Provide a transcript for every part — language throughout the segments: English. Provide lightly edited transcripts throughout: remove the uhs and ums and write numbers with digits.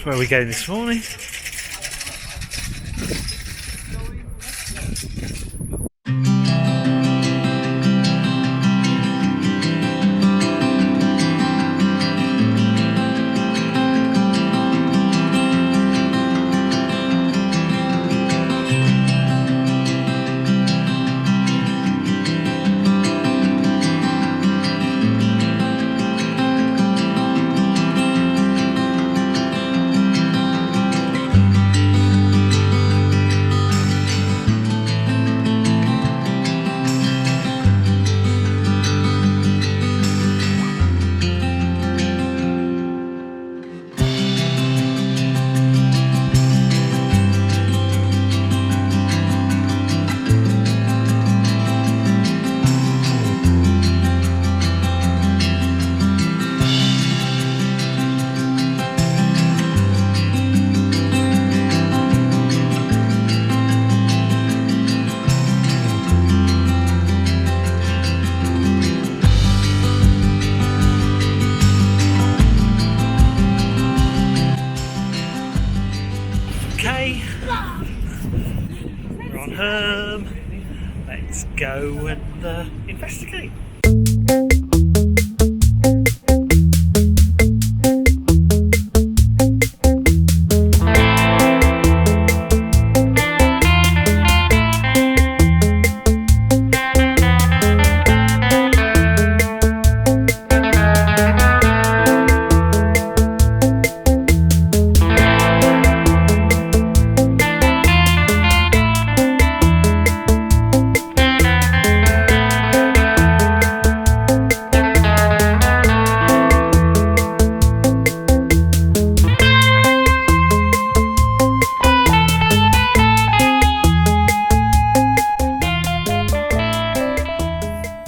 where we go this morning. We're on Herm. Let's go and investigate.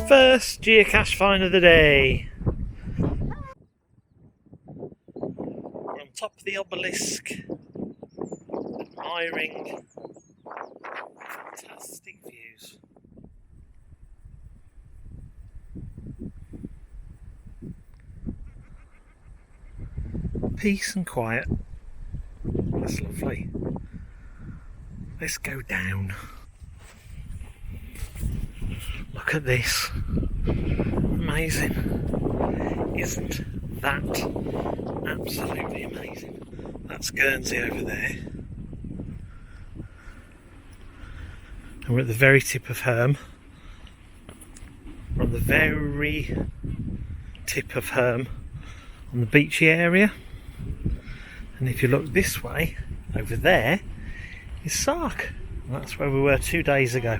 First geocache find of the day. We're on top of the obelisk, admiring fantastic views. Peace and quiet. That's lovely. Let's go down. Look at this. Amazing. Isn't that absolutely amazing? That's Guernsey over there. And we're at the very tip of Herm. We're on the very tip of Herm on the beachy area. And if you look this way, over there is Sark. And that's where we were 2 days ago.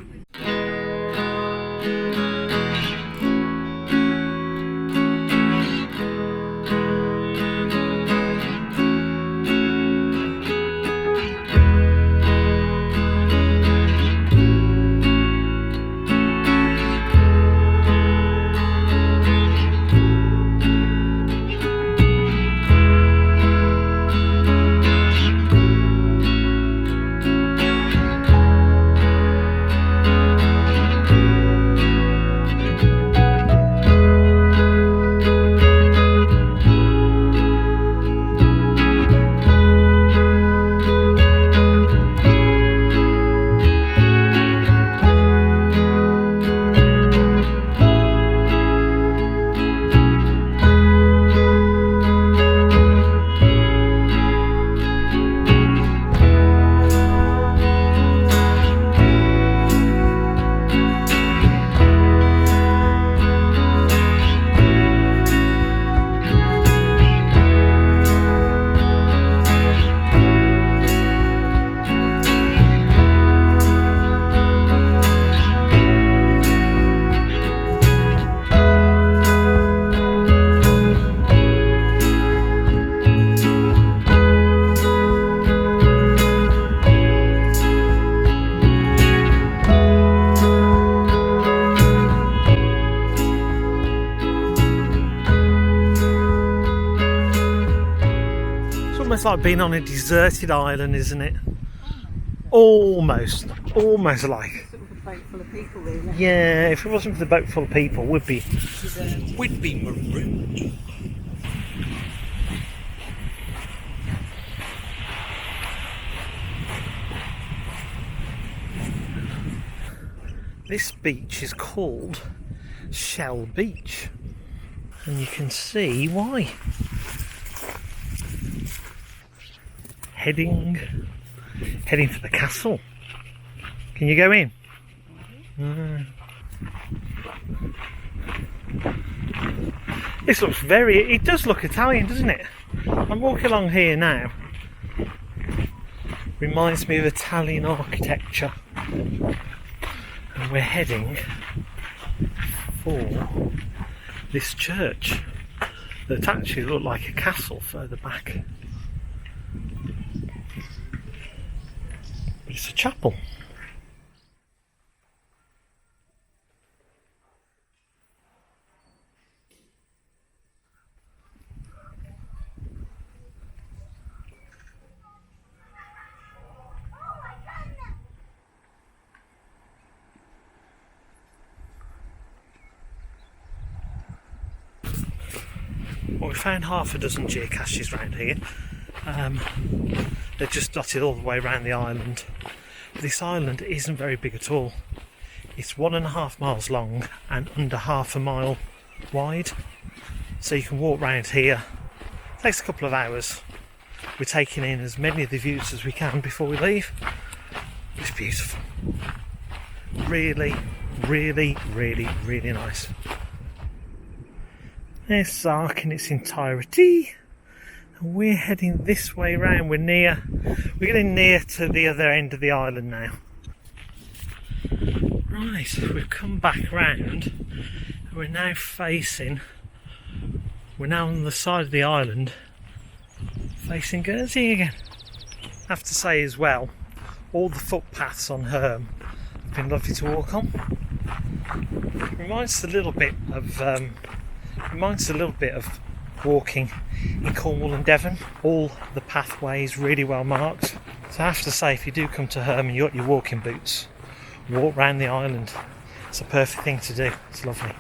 It's like being on a deserted island, isn't it? Almost like. Sort of a boat full of people, really. Yeah, if it wasn't for the boat full of people, we'd be marooned. This beach is called Shell Beach, and you can see why. Heading for the castle. Can you go in? This looks it does look Italian, doesn't it? I'm walking along here now. Reminds me of Italian architecture. And we're heading for this church that actually looked like a castle further back. But it's a chapel. Well, we found half a dozen geocaches around here. They're just dotted all the way around the island. But this island isn't very big at all. It's 1.5 miles long and under half a mile wide. So you can walk around here. It takes a couple of hours. We're taking in as many of the views as we can before we leave. It's beautiful. Really, really, really, really nice. There's Sark in its entirety. And we're heading this way round. We're getting near to the other end of the island now. Right, we've come back round. We're now on the side of the island, facing Guernsey again. I have to say as well, all the footpaths on Herm have been lovely to walk on. Reminds a little bit of walking in Cornwall and Devon. All the pathways really well marked. So I have to say, if you do come to Herm and you've got your walking boots, walk round the island. It's a perfect thing to do. It's lovely.